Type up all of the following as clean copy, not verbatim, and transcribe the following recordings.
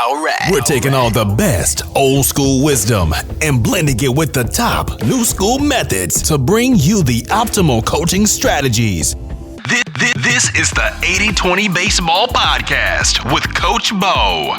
All right. We're taking all the best old school wisdom and blending it with the top new school methods to bring you the optimal coaching strategies. This is the 80-20 Baseball Podcast with Coach Bo.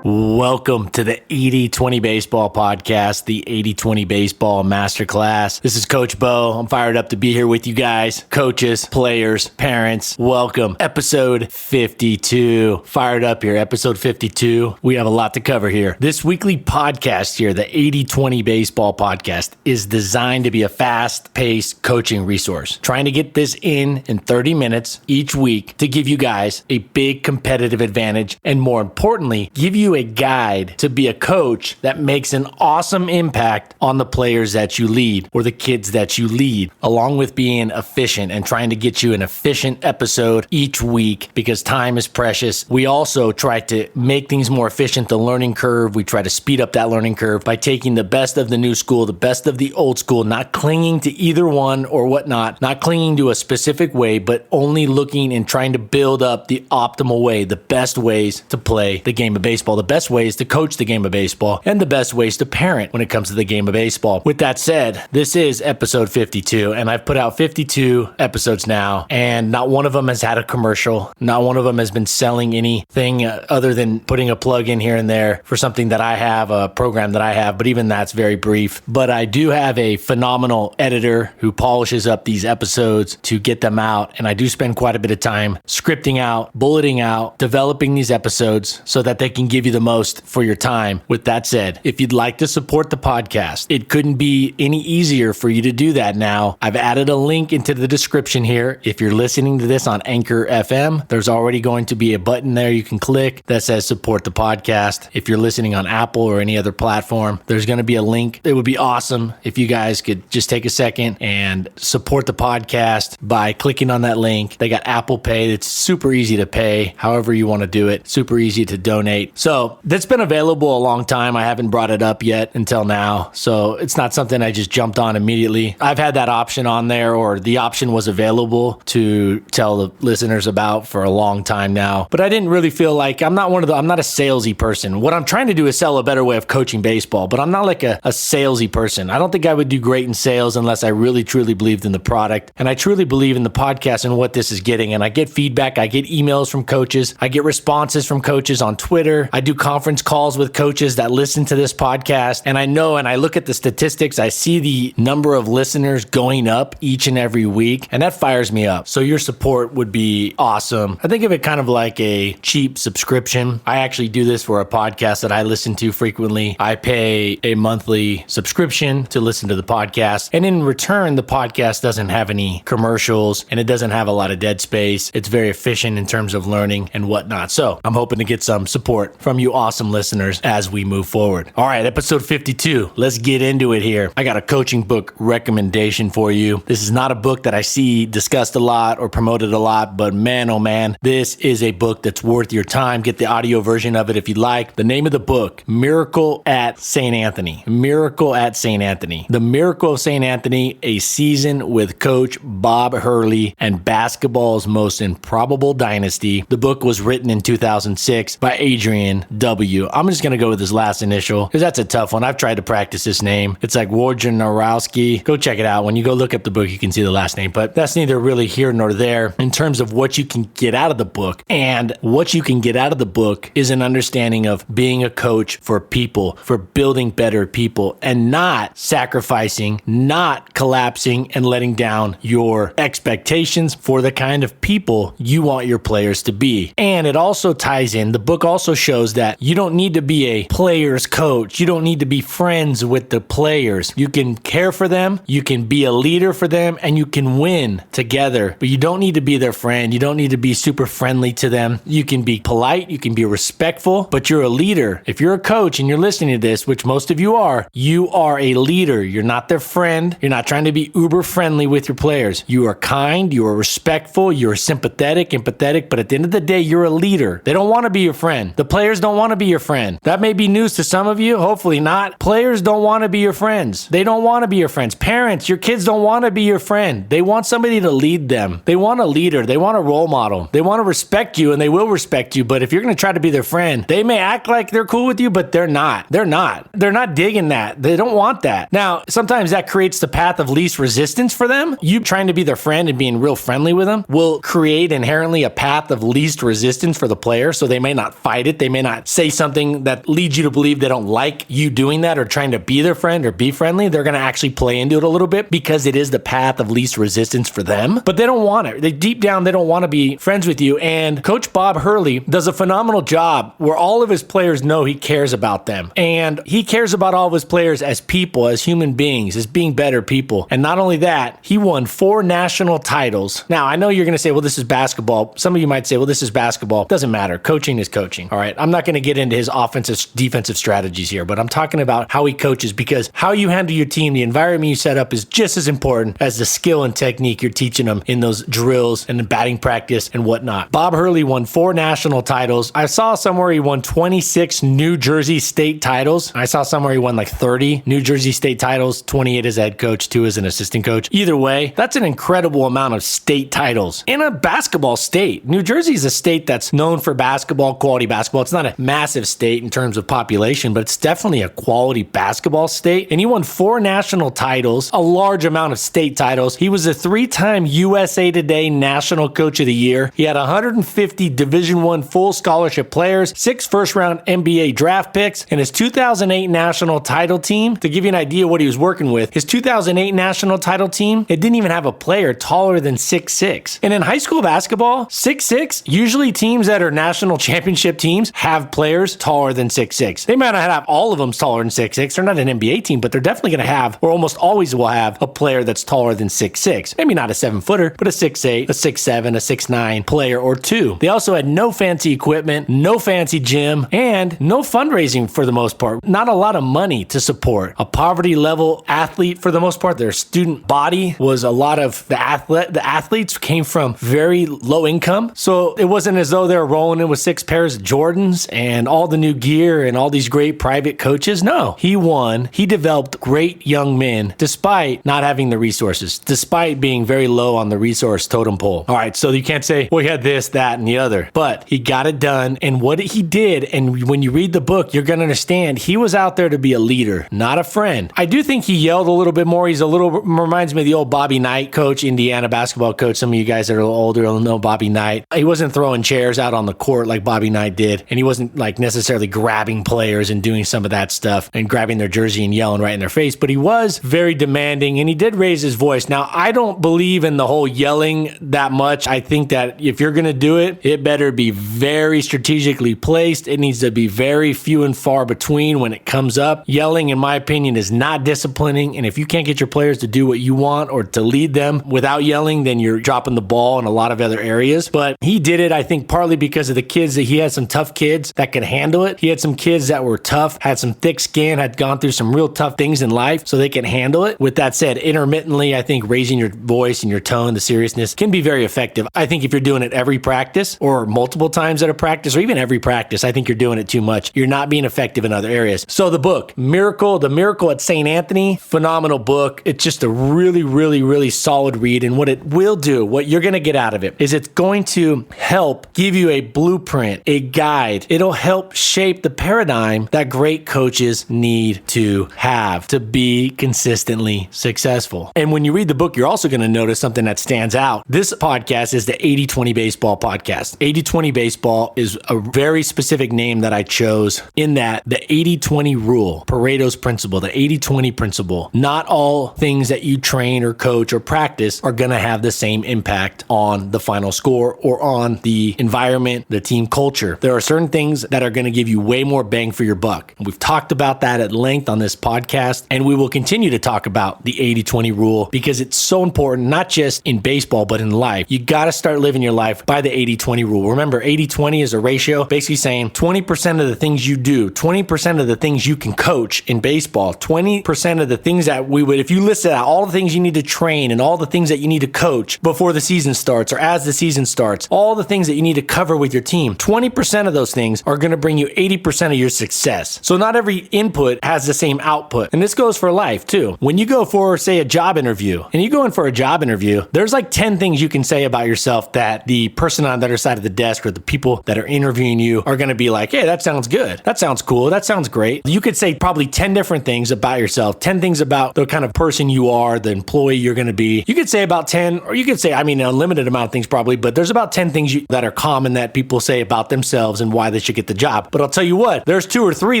Welcome to the 80-20 Baseball Podcast, the 80-20 Baseball Masterclass. This is Coach Bo. I'm fired up to be here with you guys, coaches, players, parents. Welcome. Episode 52. Fired up here. Episode 52. We have a lot to cover here. This weekly podcast here, the 80-20 Baseball Podcast, is designed to be a fast-paced coaching resource. Trying to get this in 30 minutes each week to give you guys a big competitive advantage and, more importantly, give you a guide to be a coach that makes an awesome impact on the players that you lead or the kids that you lead, along with being efficient and trying to get you an efficient episode each week because time is precious. We also try to make things more efficient, the learning curve. We try to speed up that learning curve by taking the best of the new school, the best of the old school, not clinging to either one or whatnot, not clinging to a specific way, but only looking and trying to build up the optimal way, the best ways to play the game of baseball, the best ways to coach the game of baseball, and the best ways to parent when it comes to the game of baseball. With that said, this is episode 52, and I've put out 52 episodes now, and not one of them has had a commercial. Not one of them has been selling anything other than putting a plug in here and there for something that I have, a program that I have, but even that's very brief. But I do have a phenomenal editor who polishes up these episodes to get them out, and I do spend quite a bit of time scripting out, bulleting out, developing these episodes so that they can give you the most for your time. With that said, if you'd like to support the podcast, it couldn't be any easier for you to do that now. I've added a link into the description here. If you're listening to this on Anchor FM, there's already going to be a button there you can click that says support the podcast. If you're listening on Apple or any other platform, there's going to be a link. It would be awesome if you guys could just take a second and support the podcast by clicking on that link. They got Apple Pay. It's super easy to pay however you want to do it. Super easy to donate. So that's been available a long time. I haven't brought it up yet until now. So it's not something I just jumped on immediately. I've had that option on there, or the option was available to tell the listeners about for a long time now. But I didn't really feel like I'm not a salesy person. What I'm trying to do is sell a better way of coaching baseball, but I'm not like a salesy person. I don't think I would do great in sales unless I really truly believed in the product. And I truly believe in the podcast and what this is getting. And I get feedback. I get emails from coaches. I get responses from coaches on Twitter. I do conference calls with coaches that listen to this podcast. And I know, and I look at the statistics, I see the number of listeners going up each and every week, and that fires me up. So your support would be awesome. I think of it kind of like a cheap subscription. I actually do this for a podcast that I listen to frequently. I pay a monthly subscription to listen to the podcast. And in return, the podcast doesn't have any commercials and it doesn't have a lot of dead space. It's very efficient in terms of learning and whatnot. So I'm hoping to get some support from you awesome listeners as we move forward. All right, episode 52. Let's get into it here. I got a coaching book recommendation for you. This is not a book that I see discussed a lot or promoted a lot, but man, oh man, this is a book that's worth your time. Get the audio version of it if you'd like. The name of the book, Miracle at St. Anthony. Miracle at St. Anthony. The Miracle of St. Anthony, a season with Coach Bob Hurley and basketball's most improbable dynasty. The book was written in 2006 by Adrian W. I'm just going to go with his last initial because that's a tough one. I've tried to practice this name. It's like Wojnarowski. Go check it out. When you go look up the book, you can see the last name, but that's neither really here nor there in terms of what you can get out of the book. And what you can get out of the book is an understanding of being a coach for people, for building better people, and not sacrificing, not collapsing and letting down your expectations for the kind of people you want your players to be. And it also ties in, the book also shows that you don't need to be a player's coach. You don't need to be friends with the players. You can care for them, you can be a leader for them, and you can win together. But you don't need to be their friend. You don't need to be super friendly to them. You can be polite, you can be respectful, but you're a leader. If you're a coach and you're listening to this, which most of you are a leader. You're not their friend. You're not trying to be uber friendly with your players. You are kind, you are respectful, you're sympathetic, empathetic, but at the end of the day, you're a leader. They don't want to be your friend. The players don't want to be your friend. That may be news to some of you. Hopefully not. Players don't want to be your friends. They don't want to be your friends. Parents, your kids don't want to be your friend. They want somebody to lead them. They want a leader. They want a role model. They want to respect you, and they will respect you. But if you're going to try to be their friend, they may act like they're cool with you, but they're not. They're not. They're not digging that. They don't want that. Now, sometimes that creates the path of least resistance for them. You trying to be their friend and being real friendly with them will create inherently a path of least resistance for the player, so they may not fight it. They may not say something that leads you to believe they don't like you doing that or trying to be their friend or be friendly. They're going to actually play into it a little bit because it is the path of least resistance for them, but they don't want it. Deep down, they don't want to be friends with you. And Coach Bob Hurley does a phenomenal job where all of his players know he cares about them, and he cares about all of his players as people, as human beings, as being better people. And not only that, he won 4 national titles. Now, I know you're going to say, well, this is basketball. Some of you might say, well, this is basketball. Doesn't matter. Coaching is coaching. All right. I'm not going to get into his offensive, defensive strategies here, but I'm talking about how he coaches, because how you handle your team, the environment you set up is just as important as the skill and technique you're teaching them in those drills and the batting practice and whatnot. Bob Hurley won 4 national titles. I saw somewhere he won 26 New Jersey State titles. I saw somewhere he won like 30 New Jersey State titles, 28 as a head coach, 2 as an assistant coach. Either way, that's an incredible amount of state titles in a basketball state. New Jersey is a state that's known for basketball, quality basketball. It's not a massive state in terms of population, but it's definitely a quality basketball state. And he won 4 national titles, a large amount of state titles. He was a 3-time USA Today National Coach of the Year. He had 150 Division I full scholarship players, 6 first-round NBA draft picks, and his 2008 national title team. To give you an idea what he was working with, his 2008 national title team, it didn't even have a player taller than 6'6". And in high school basketball, 6'6", usually teams that are national championship teams have players taller than 6'6". They might not have all of them taller than 6'6". They're not an NBA team, but they're definitely going to have, or almost always will have, a player that's taller than 6'6". Maybe not a 7-footer, but a 6'8", a 6'7", a 6'9" player or 2. They also had no fancy equipment, no fancy gym, and no fundraising for the most part. Not a lot of money to support a poverty level athlete for the most part. Their student body was a lot of the athletes came from very low income. So it wasn't as though they were rolling in with 6 pairs of Jordans and all the new gear and all these great private coaches. No, he won. He developed great young men despite not having the resources, despite being very low on the resource totem pole. All right, so you can't say, well, he had this, that, and the other, but he got it done. And what he did, and when you read the book, you're going to understand he was out there to be a leader, not a friend. I do think he yelled a little bit more. He's a little, reminds me of the old Bobby Knight coach, Indiana basketball coach. Some of you guys that are a little older will know Bobby Knight. He wasn't throwing chairs out on the court like Bobby Knight did, and he wasn't like necessarily grabbing players and doing some of that stuff and grabbing their jersey and yelling right in their face, but he was very demanding and he did raise his voice. Now, I don't believe in the whole yelling that much. I think that if you're going to do it, it better be very strategically placed. It needs to be very few and far between when it comes up. Yelling, in my opinion, is not disciplining, and if you can't get your players to do what you want or to lead them without yelling, then you're dropping the ball in a lot of other areas. But he did it, I think, partly because of the kids, that he had some tough kids that could handle it. He had some kids that were tough, had some thick skin, had gone through some real tough things in life, so they can handle it. With that said, intermittently, I think raising your voice and your tone, the seriousness, can be very effective. I think if you're doing it every practice or multiple times at a practice or even every practice, I think you're doing it too much. You're not being effective in other areas. So the book, The Miracle at St. Anthony, phenomenal book. It's just a really, really, really solid read. And what it will do, what you're going to get out of it, is it's going to help give you a blueprint, a guide. It'll help shape the paradigm that great coaches need to have to be consistently successful. And when you read the book, you're also going to notice something that stands out. This podcast is the 80-20 Baseball Podcast. 80-20 Baseball is a very specific name that I chose in that the 80-20 rule, Pareto's principle, the 80-20 principle. Not all things that you train or coach or practice are going to have the same impact on the final score or on the environment, the team culture. There are certain things that are going to give you way more bang for your buck. We've talked about that at length on this podcast, and we will continue to talk about the 80-20 rule because it's so important, not just in baseball, but in life. You got to start living your life by the 80-20 rule. Remember, 80-20 is a ratio basically saying 20% of the things you do, 20% of the things you can coach in baseball, 20% of the things that we would, if you listed out all the things you need to train and all the things that you need to coach before the season starts or as the season starts, all the things that you need to cover with your team, 20% of those things things are going to bring you 80% of your success. So not every input has the same output. And this goes for life too. When you go for, say, a job interview, and you go in for a job interview, there's like 10 things you can say about yourself that the person on the other side of the desk or the people that are interviewing you are going to be like, hey, that sounds good. That sounds cool. That sounds great. You could say probably 10 different things about yourself, 10 things about the kind of person you are, the employee you're going to be. You could say about 10, or you could say, an unlimited amount of things probably, but there's about 10 things that are common that people say about themselves and why they should get the job. But I'll tell you what, there's 2 or 3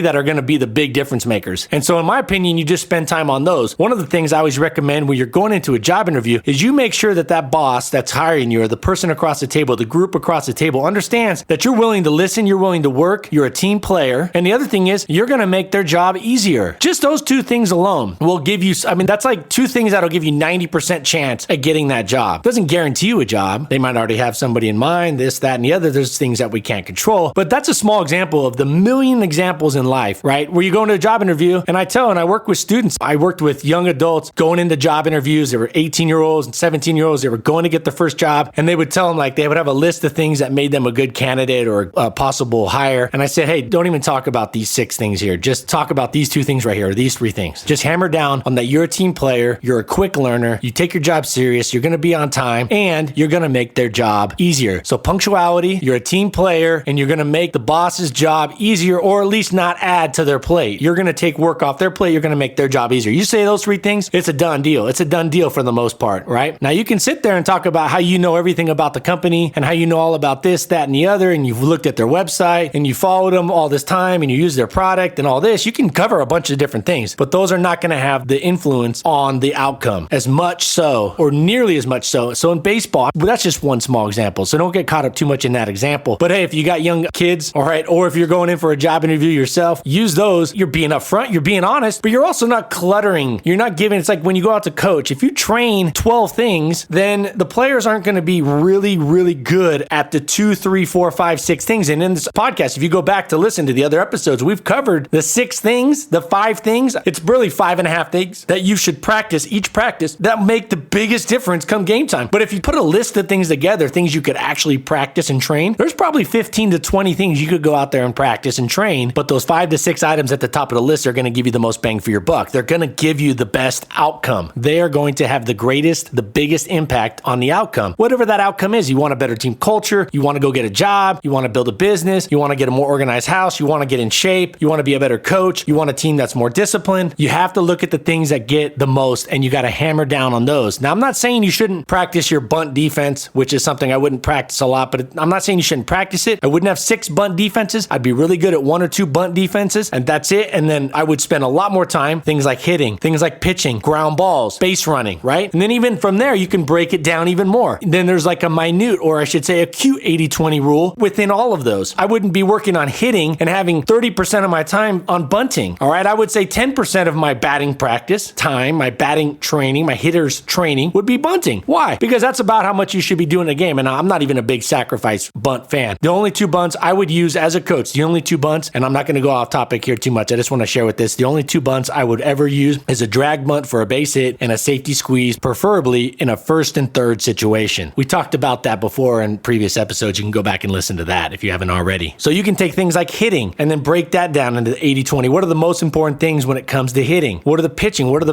that are going to be the big difference makers. And so in my opinion, you just spend time on those. One of the things I always recommend when you're going into a job interview is you make sure that boss that's hiring you, or the person across the table, the group across the table, understands that you're willing to listen, you're willing to work, you're a team player. And the other thing is you're going to make their job easier. Just those 2 things alone will give you, that's like 2 things that'll give you 90% chance at getting that job. Doesn't guarantee you a job. They might already have somebody in mind, this, that, and the other. There's things that we can't control, but that's a small example of the million examples in life, right? Where you go into a job interview, and I work with students. I worked with young adults going into job interviews. They were 18-year-olds and 17-year-olds. They were going to get the first job, and they would tell them, they would have a list of things that made them a good candidate or a possible hire. And I said, hey, don't even talk about these 6 things here. Just talk about these 2 things right here, or these 3 things. Just hammer down on that you're a team player, you're a quick learner, you take your job serious, you're going to be on time, and you're going to make their job easier. So punctuality, you're a team player, and you're going to make the boss's job easier, or at least not add to their plate. You're going to take work off their plate. You're going to make their job easier. You say those 3 things, it's a done deal. It's a done deal for the most part, right? Now you can sit there and talk about how you know everything about the company and how you know all about this, that, and the other, and you've looked at their website and you followed them all this time and you use their product and all this. You can cover a bunch of different things, but those are not going to have the influence on the outcome as much so, or nearly as much so. So in baseball, that's just one small example. So don't get caught up too much in that example. But hey, if you got young kids, all right, or if you're going in for a job interview yourself, use those. You're being upfront, you're being honest, but you're also not cluttering. You're not giving, it's like when you go out to coach, if you train 12 things, then the players aren't going to be really, really good at the 2, 3, 4, 5, 6 things. And in this podcast, if you go back to listen to the other episodes, we've covered the 6 things, the 5 things. It's really 5.5 things that you should practice, each practice, that make the biggest difference come game time. But if you put a list of things together, things you could actually practice and train, there's probably 15 to 20 things you could go out there and practice and train. But those 5 to 6 items at the top of the list are going to give you the most bang for your buck. They're going to give you the best outcome. They are going to have the biggest impact on the outcome. Whatever that outcome is, you want a better team culture, you want to go get a job, you want to build a business, you want to get a more organized house, you want to get in shape, you want to be a better coach, you want a team that's more disciplined. You have to look at the things that get the most and you got to hammer down on those. Now, I'm not saying you shouldn't practice your bunt defense, which is something I wouldn't practice a lot, but I'm not saying you shouldn't practice it. I wouldn't have 6 bunt defenses. I'd be really good at 1 or 2 bunt defenses, and that's it. And then I would spend a lot more time, things like hitting, things like pitching, ground balls, base running, right? And then even from there, you can break it down even more. Then there's like a minute, or I should say a cute 80-20 rule within all of those. I wouldn't be working on hitting and having 30% of my time on bunting. All right. I would say 10% of my batting practice time, my batting training, my hitters training would be bunting. Why? Because that's about how much you should be doing a game. And I'm not even a big sacrifice bunt fan. The only 2 bunts I would use as a coach, the only 2 bunts, and I'm not going to go off topic here too much. I just want to share with this. The only 2 bunts I would ever use is a drag bunt for a base hit and a safety squeeze, preferably in a 1st and 3rd situation. We talked about that before in previous episodes. You can go back and listen to that if you haven't already. So you can take things like hitting and then break that down into the 80-20. What are the most important things when it comes to hitting? What are the pitching? What are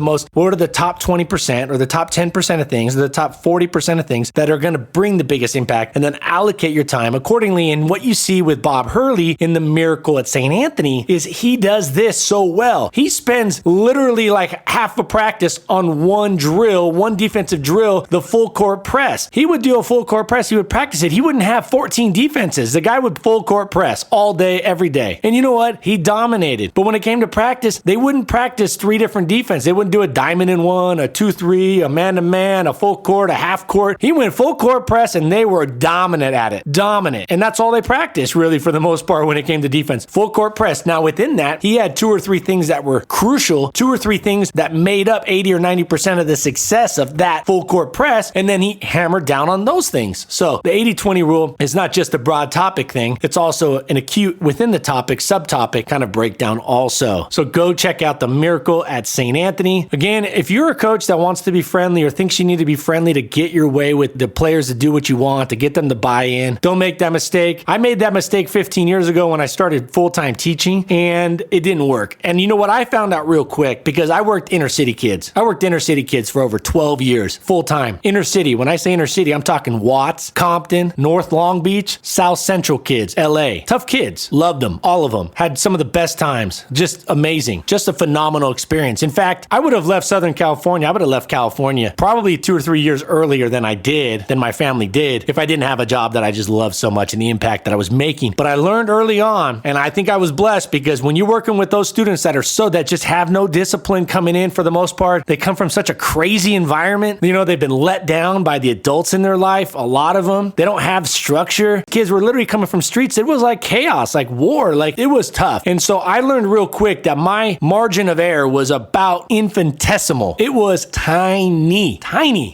the top 20% or the top 10% of things, or the top 40% of things that are going to bring the biggest impact, and then allocate your time accordingly. And what you see with Bob Hurley in the Miracle at St. Anthony is he does this so well. He spends literally like half a practice on one drill, one defensive drill, the full court press. He would do a full court press. He would practice it. He wouldn't have 14 defenses. The guy would full court press all day, every day. And you know what? He dominated. But when it came to practice, they wouldn't practice 3 different defense. They wouldn't do a diamond in 1, a 2-3, a man-to-man, a full court, a half court. He went full court press and they were dominant at it. Dominant. And that's all they practiced really for the most part when it came to defense. Full court press. Now within that, he had 2 or 3 things that were crucial, 2 or 3 things that made up 80 or 90% of the success of that full court press. And then he hammered down on those things. So the 80-20 rule is not just a broad topic thing. It's also an acute within the topic, subtopic kind of breakdown also. So go check out the Miracle at St. Anthony. Again, if you're a coach that wants to be friendly or thinks you need to be friendly to get your way with the players to do what you want, to get them to buy in, don't make that mistake. I made that mistake 15 years ago when I started full-time teaching, and it didn't work. And you know what? I found out real quick because I worked inner city kids. I worked inner city kids for over 12 years, full-time. Inner city, when I say inner city, I'm talking Watts, Compton, North Long Beach, South Central kids, LA. Tough kids. Loved them. All of them. Had some of the best times. Just amazing. Just a phenomenal experience. In fact, I would have left Southern California. I would have left California probably 2 or 3 years earlier than my family did, if I didn't have a job that I just loved so much and the impact that I was making. But I learned early on, and I think I was blessed, because when you're working with those students that just have no discipline coming in for the most part, they come from such a crazy environment. You know, they've been let down by the adults in their life. A lot of them, they don't have structure. Kids were literally coming from streets. It was like chaos, like war, like it was tough. And so I learned real quick that my margin of error was about infinitesimal. It was tiny,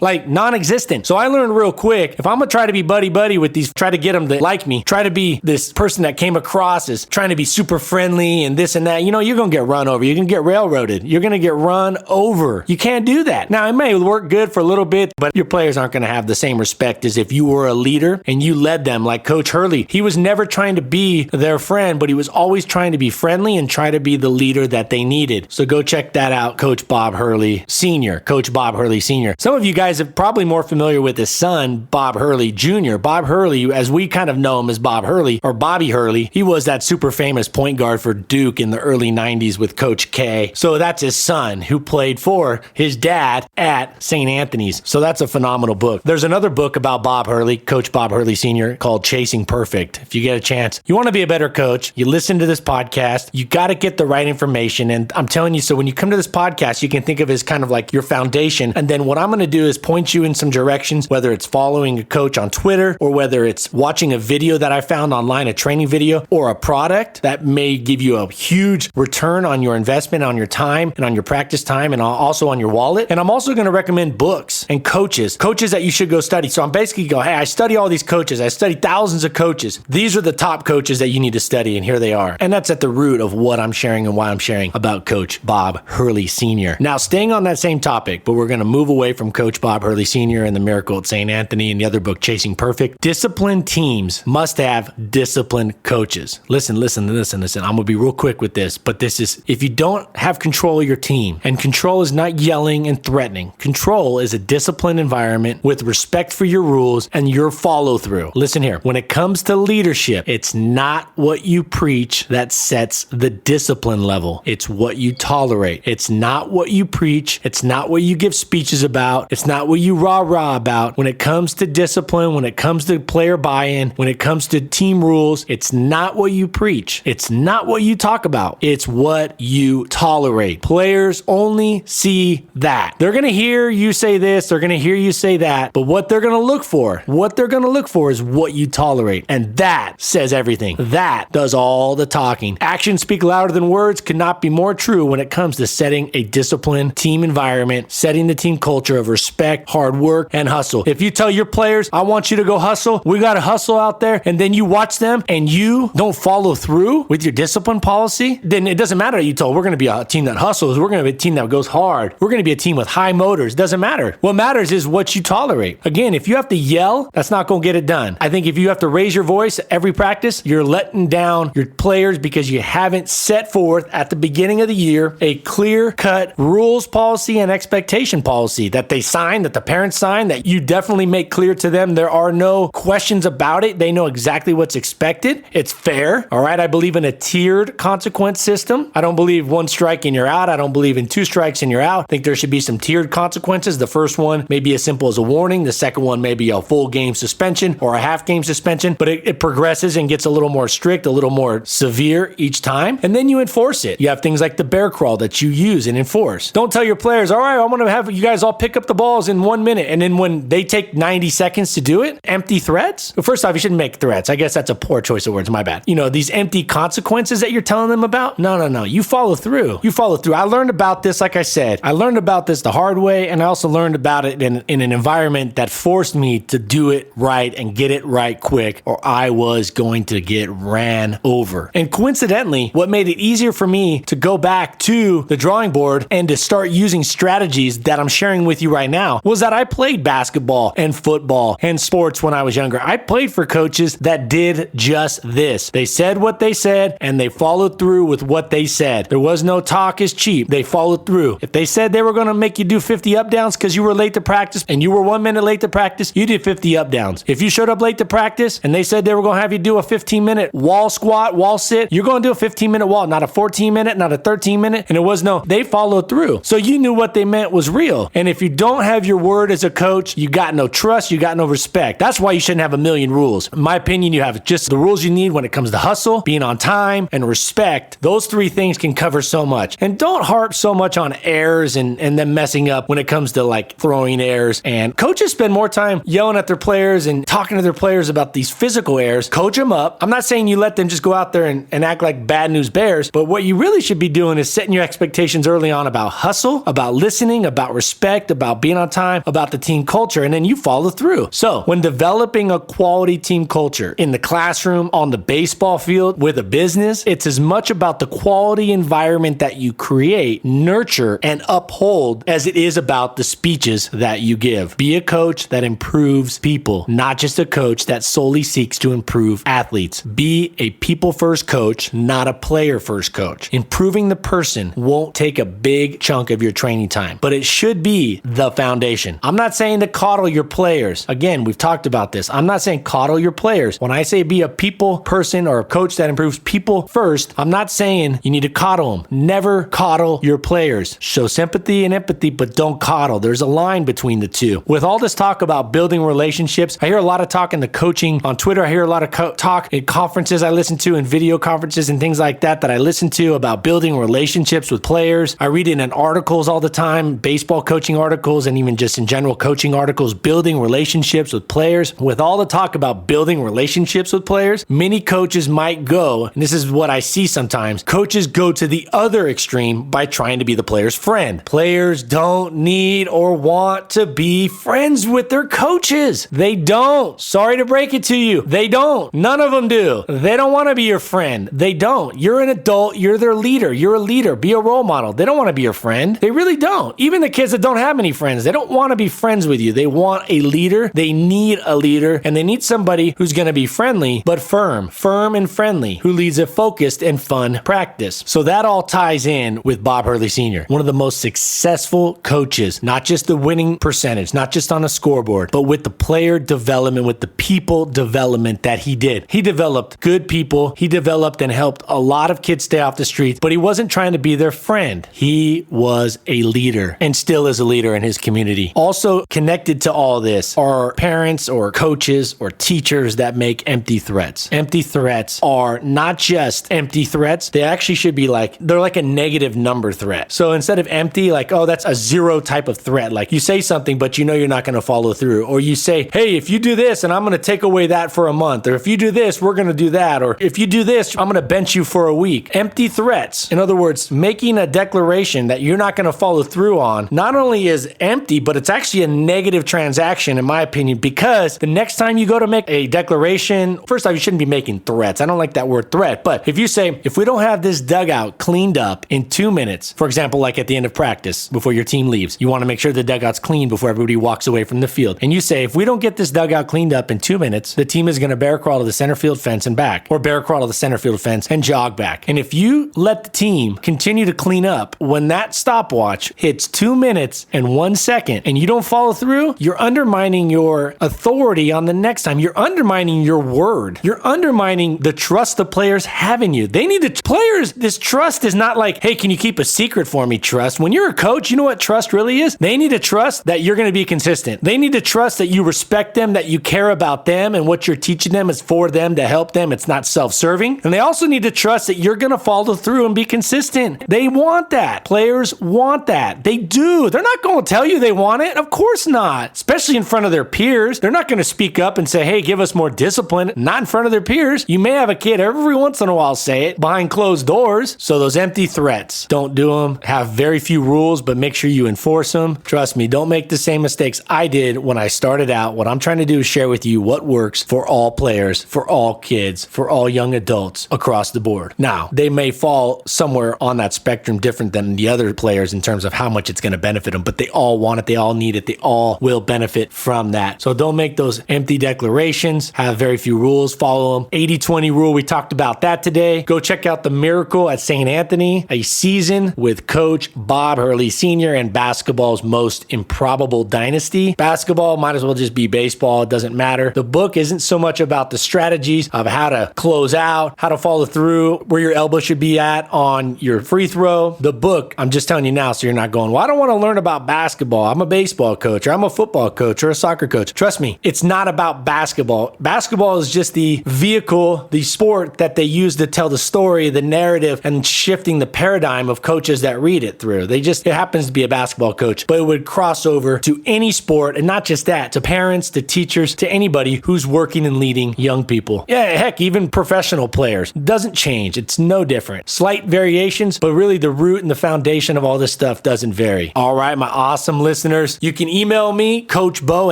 like non-existent. So I learned real quick, if I'm gonna try to be buddy with these, try to get them to like me, try to be this person that came across as trying to be super friendly and this and that, you know, you're gonna get run over. You're gonna get railroaded. You're gonna get run over. You can't do that. Now, it may work good for a little bit, but your players aren't gonna have the same respect as if you were a leader and you led them like Coach Hurley. He was never trying to be their friend, but he was always trying to be friendly and try to be the leader that they needed. So go check that out, Coach Bob Hurley Sr., Coach Bob Hurley Sr. Some of you guys are probably more familiar with his son, Bob Hurley Jr. Bob Hurley, as we kind of know him as Bob Hurley, or Bobby Hurley, he was that super famous point guard for Duke in the early 90s with Coach K. So that's his son, who played for his dad at St. Anthony's. So that's a phenomenal book. There's another book about Bob Hurley, Coach Bob Hurley Sr., called Chasing Perfect. If you get a chance, you want to be a better coach, you listen to this podcast, you got to get the right information. And I'm telling you, so when you come to this podcast, you can think of it as kind of like your foundation. And then what I'm going to do is point you in some directions, whether it's following a coach on Twitter, or whether it's watching a video that I found online, a training video, or a product that may give you a huge return on your investment, on your time and on your practice time, and also on your wallet. And I'm also going to recommend books and coaches that you should go study. So I'm basically going, hey, I study all these coaches. I study thousands of coaches. These are the top coaches that you need to study, and here they are. And that's at the root of what I'm sharing and why I'm sharing about Coach Bob Hurley Sr. Now, staying on that same topic, but we're going to move away from Coach Bob Hurley Sr. and the Miracle at St. Anthony and the other book, Chasing Perfect. Disciplined teams must have disciplined coaches. Listen. I'm going to be real quick with this, but this is, if you don't have control of your team, and control is not yelling and threatening. Control is a disciplined environment with respect for your rules and your follow through. Listen here. When it comes to leadership, it's not what you preach that sets the discipline level. It's what you tolerate. It's not what you preach. It's not what you give speeches about. It's not what you rah-rah about. When it comes to discipline, when it comes to player buy-in, when it comes to team rules, it's not what you preach. It's not what you talk about. It's what you tolerate. Players only see that. They're going to hear you say this. They're going to hear you say that. But what they're going to look for is what you tolerate. And that says everything. That does all the talking. Actions speak louder than words could not be more true when it comes to setting a disciplined team environment, setting the team culture of respect, hard work, and hustle. If you tell your players, I want you to go hustle, we got to hustle out there, and then you watch them and you don't follow through with your discipline policy, then it doesn't matter that you told, we're going to be a team that hustles, we're going to be a team that goes hard, we're going to be a team with high motors. Doesn't matter. What matters is what you tolerate. Again, if you have to yell, that's not going to get it done. I think if you have to raise your voice every practice, you're letting down your players because you haven't set forth at the beginning of the year a clear-cut rules policy and expectation policy that they sign, that the parents sign, that you definitely make clear to them. There are no questions about it. They know exactly what's expected. It's fair. All right. I believe in a tiered consequence system. I don't believe one strike and you're out. I don't believe in 2 strikes and you're out. I think there should be some tiered consequences. The first one may be as simple as a warning. The second one may be a full game suspension or a half game suspension, but it progresses and gets a little more strict, a little more severe each time. And then you enforce it. You have things like the bear crawl that you use and enforce. Don't tell your players, all right, I'm going to have you guys all pick up the balls in 1 minute. And then when they take 90 seconds to do it, empty threats. Well, first off, you shouldn't make threats. I guess that's a poor choice of words. My bad. You know, these empty consequences that you're telling them about. No. You follow through. I learned about this, like I said, I learned about this the hard way. And I also learned about it in an environment that forced me to do it right and get it right quick, or I was going to get ran over. And coincidentally, what made it easier for me to go back to the drawing board and to start using strategies that I'm sharing with you right now was that I played basketball and football and sports when I was younger. I played for coaches that did just this. They said what they said, and they followed through with what they said. There was no talk is cheap. They followed through. If they said they were going to make you do 50 up downs because you were late to practice and you were 1 minute late to practice, you did 50 up downs. If you showed up late to practice and they said they were going to have you do a 15-minute wall squat, wall sit, you're going to do a 15-minute wall, not a 14-minute, not a 13-minute. And it was they followed through. So you knew what they meant was real. And if you don't have your word as a coach, you got no trust, you got no respect. That's why you shouldn't have a million rules. In my opinion, you have just the rules you need when it comes to hustle, being on time, and respect. Those three things can cover so much. And don't harp so much on errors and them messing up when it comes to like throwing errors. And coaches spend more time yelling at their players and talking to their players about these physical errors. Coach them up. I'm not saying you let them just go out there and act like bad news bears, but what you really should be doing is setting your expectations early on about hustle, about listening, about respect, about being on time, about the team culture, and then you follow through. So when developing a quality team culture in the classroom, on the baseball field, with a business, it's as much about the quality environment that you create, nurture, and uphold as it is about the speeches that you give. Be a coach that improves people, not just a coach that solely seeks to improve athletes. Be a people-first coach, not a player-first coach. Improving the person won't take a big chunk of your training time, but it should be the foundation. I'm not saying to coddle your players. Again, we've talked about this. I'm not saying coddle your players. When I say be a people person or a coach that improves people first, I'm not saying you need to coddle them. Never coddle your players. Show sympathy and empathy, but don't coddle. There's a line between the two. With all this talk about building relationships, I hear a lot of talk in the coaching on Twitter. I hear a lot of talk in conferences I listen to, and video conferences and things like that I listen to about building relationships with players. I read it in articles all the time, baseball coaching articles, and even just in general coaching articles, building relationships with players. With all the talk about building relationships with players, many coaches might go, and this is what I see sometimes, coaches go to the other extreme by trying to be the player's friend. Players don't need or want to be friends with their coaches. They don't. Sorry to break it to you. They don't. None of them do. They don't want to be your friend. They don't. You're an adult. You're their leader. You're a leader. Be a role model. They don't want to be your friend. They really don't. Even the kids that don't have any friends, they don't want to be friends with you. They want a leader. They need a leader, and they need somebody who's going to be friendly, but firm and friendly, who leads a focused and fun practice. So that all ties in with Bob Hurley Sr., one of the most successful coaches, not just the winning percentage, not just on a scoreboard, but with the player development, with the people development that he did. He developed good people. He developed and helped a lot of kids stay off the streets, but he wasn't trying to be their friend. He was a leader and still is a leader in his community. Also connected to all this are parents or coaches or teachers that make empty threats. Empty threats are not just empty threats. They actually should be they're like a negative number threat. So instead of empty, that's a zero type of threat. Like you say something, but you know you're not going to follow through. Or you say, hey, if you do this and I'm going to take away that for a month. Or if you do this, we're going to do that. Or if you do this, I'm going to bench you for a week. Empty threats. In other words, making a declaration that you're not going to follow through on not only is empty, but it's actually a negative transaction, in my opinion, because the next time you go to make a declaration, first off, you shouldn't be making threats. I don't like that word threat. But if you say, if we don't have this dugout cleaned up in 2 minutes, for example, like at the end of practice, before your team leaves, you want to make sure the dugout's clean before everybody walks away from the field. And you say, if we don't get this dugout cleaned up in 2 minutes, the team is going to bear crawl to the center field fence and back, or bear crawl to the center field fence and jog back. And if you let the team continue to clean up, when that stopwatch hits 2 minutes and 1 second and you don't follow through, you're undermining your authority on the next time. You're undermining your word. You're undermining the trust the players have in you. They need the players. This trust is not like, hey, can you keep a secret for me, trust? When you're a coach, you know what trust really is? They need to trust that you're going to be consistent. They need to trust that you respect them, that you care about them, and what you're teaching them is for them to help them. It's not self-serving. And they also need to trust that you're going to follow through and be consistent. They want that. Players want that. They do. They're not going to tell you they want it. Of course not. Especially in front of their peers. They're not going to speak up and say, hey, give us more discipline. Not in front of their peers. You may have a kid every once in a while say it behind closed doors. So those empty threats, don't do them. Have very few rules, but make sure you enforce them. Trust me, don't make the same mistakes I did when I started out. What I'm trying to do is share with you what works for all players, for all kids, for all young adults across the board. Now, they may fall somewhere on that spectrum different than the other players in terms of how much it's going to benefit them, but they all want it. They all need it. They all will benefit from that. So don't make those empty declarations. Have very few rules. rules, follow them. 80-20 rule, we talked about that today. Go check out The Miracle at St. Anthony, a season with Coach Bob Hurley Sr. and basketball's most improbable dynasty. Basketball might as well just be baseball. It doesn't matter. The book isn't so much about the strategies of how to close out, how to follow through, where your elbow should be at on your free throw. The book, I'm just telling you now so you're not going, well, I don't want to learn about basketball. I'm a baseball coach, or I'm a football coach, or a soccer coach. Trust me, it's not about basketball. Basketball is just the vehicle, the sport that they use to tell the story, the narrative, and shifting the paradigm of coaches that read it through. It happens to be a basketball coach, but it would cross over to any sport, and not just that, to parents, to teachers, to anybody who's working and leading young people. Yeah, heck, even professional players. It doesn't change. It's no different. Slight variations, but really the root and the foundation of all this stuff doesn't vary. All right, my awesome listeners, you can email me, Coach Bo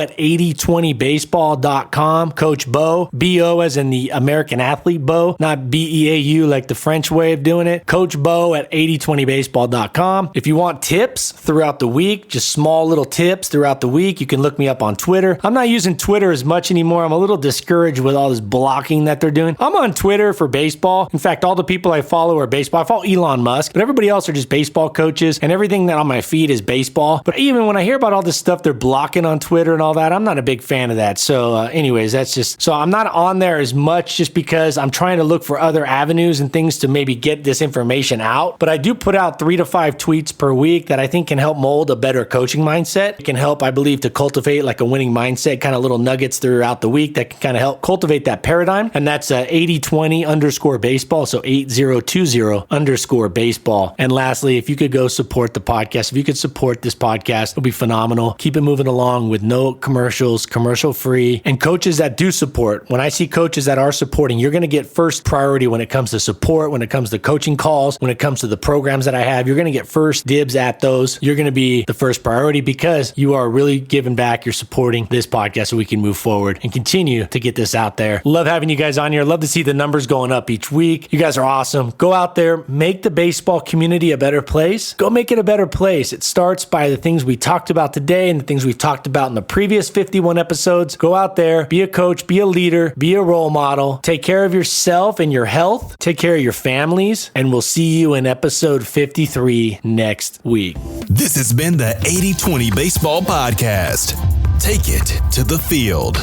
at 8020baseball.com. Coach Bo, B-O as in the American athlete Bo, not B-E-A-U like the French way of doing it. Coach Bo at 8020baseball.com. If you want tips throughout the week, just small little tips throughout the week, you can look me up on Twitter. I'm not using Twitter as much anymore. I'm a little discouraged with all this blocking that they're doing. I'm on Twitter for baseball. In fact, all the people I follow are baseball. I follow Elon Musk, but everybody else are just baseball coaches, and everything that on my feed is baseball. But even when I hear about all this stuff they're blocking on Twitter and all that, I'm not a big fan of that. So anyways, so I'm not on there as much just because I'm trying to look for other avenues and things to maybe get this information out. But I do put out 3 to 5 tweets per week that I think can help mold a better coaching mindset. It can help, I believe, to cultivate like a winning mindset, kind of little nuggets throughout the week that can kind of help cultivate that paradigm. And that's 8020_baseball. So 8020_baseball. And lastly, if you could go support the podcast, if you could support this podcast, it'll be phenomenal. Keep it moving along with no commercials, commercial free, and coaches that do support. When I see coaches that are supporting, you're going to get first priority when it comes to support, when it comes to coaching calls, when it comes to the programs that I have. You're going to get first dibs at those. You're going to be the first priority because you are really giving back. You're supporting this podcast so we can move forward and continue to get this out there. Love having you guys on here. Love to see the numbers going up each week. You guys are awesome. Go out there, make the baseball community a better place. Go make it a better place. It starts by the things we talked about today and the things we've talked about in the previous 51 episodes. Go out there, be a coach, be a leader, be a role model. Take care of yourself and your health. Take care of your families. And we'll see you in episode 53 next week. This has been the 80-20 Baseball Podcast. Take it to the field.